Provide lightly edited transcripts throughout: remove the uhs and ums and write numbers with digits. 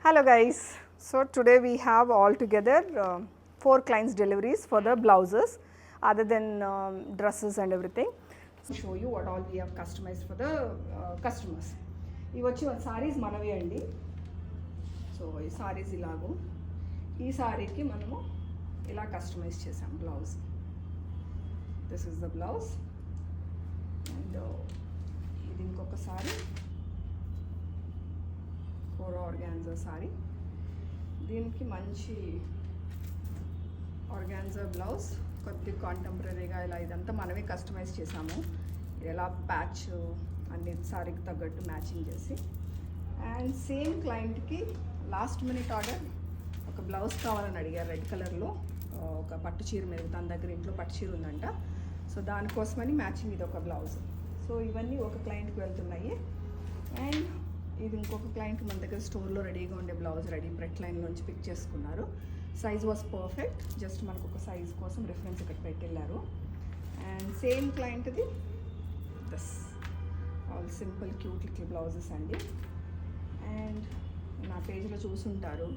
Hello guys, so today we have all together 4 clients deliveries for the blouses other than dresses and everything. So show you what all we have customized for the customers. ఇవి వచ్చి సారీస్ మనవి అండి. So ఈ సారీస్ ఇలాగో ఈ సారీకి మనము ఇలా కస్టమైజ్ చేసాం blouse. This is the blouse and ఇది ఇంకొక సారీ ఫోర్ ఆర్గాన్జా సారీ. దీనికి మంచి ఆర్గాన్జా బ్లౌజ్ కొద్ది కాంటెంపరీగా ఇలా ఇదంతా మనమే కస్టమైజ్ చేసాము. ఎలా ప్యాచ్ అన్ని సారీకి తగ్గట్టు మ్యాచింగ్ చేసి. అండ్ సేమ్ క్లయింట్కి లాస్ట్ మినిట్ ఆర్డర్ ఒక బ్లౌజ్ కావాలని అడిగారు రెడ్ కలర్లో, ఒక పట్టు చీర మీద తన దగ్గర ఇంట్లో పట్టు చీర ఉందంట. సో దానికోసమని మ్యాచింగ్ ఇది ఒక బ్లౌజ్. సో ఇవన్నీ ఒక క్లయింట్కి వెళ్తున్నాయి. అండ్ ఇది ఇంకొక క్లయింట్ మన దగ్గర స్టోర్లో రెడీగా ఉండే బ్లౌజ్ రెడీ బ్రెడ్ లైన్లోంచి పిక్ చేసుకున్నారు. సైజ్ వాజ్ పర్ఫెక్ట్, జస్ట్ మనకు ఒక సైజ్ కోసం రిఫరెన్స్ ఇక్కడ పెట్టెళ్ళారు. అండ్ సేమ్ క్లయింట్ది thus all simple cute little blouses అండి. అండ్ నా పేజ్లో చూసుంటారు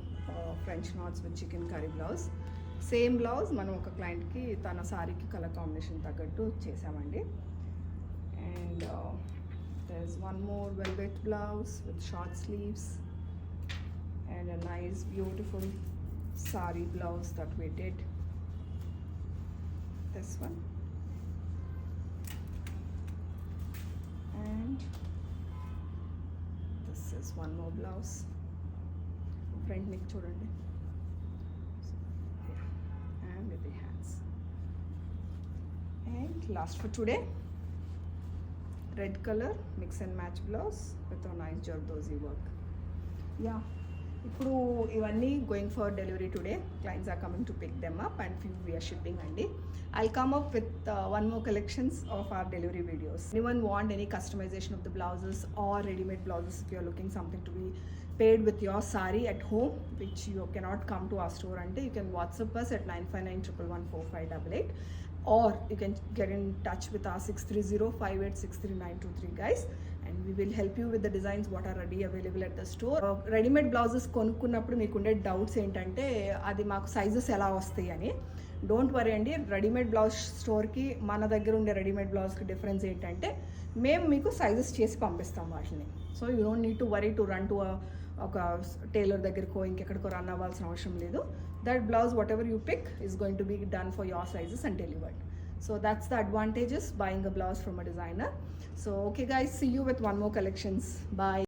French knots with chikankari blouse. Same blouse మనం ఒక క్లయింట్కి తన సారీకి కలర్ కాంబినేషన్ తగ్గట్టు చేసామండి. And there's one more velvet blouse with short sleeves and a nice beautiful sari blouse that we did. This one and this is one more blouse. Front neck chudandi and with the hands. And last for today, red colour mix and match blouse with nice zardozi work. Yeah ఇప్పుడు ఇవన్నీ going for delivery today. Clients are coming to pick them up and few we're shipping అండి. I'll come up with one more collections of our delivery videos. Anyone want any customization of the blouses or readymade blouses if you're looking something to be paid with your sari at home which you cannot come to our store ante, you can WhatsApp us at 9591114588 or you can get in touch with our 6305863923 guys, and we will help you with the designs what are ready available at the store. Readymade blouses కొనుక్కున్నప్పుడు మీకు ఉండే doubts ఏంటంటే అది మాకు sizes ఎలా వస్తాయి అని. Don't worry అండి, రెడీమేడ్ బ్లౌజ్ స్టోర్కి మన దగ్గర ఉండే రెడీమేడ్ బ్లౌజ్కి డిఫరెన్స్ ఏంటంటే మేము మీకు సైజెస్ చేసి పంపిస్తాం వాటిని. So you don't need to worry to run to ఒక టైలర్ దగ్గరకో ఇంకెక్కడికో రన్ అవ్వాల్సిన అవసరం లేదు. That blouse whatever you pick is going to be done for your sizes and delivered. So that's the advantages buying a blouse from a designer. So okay guys, see you with one more collections. Bye.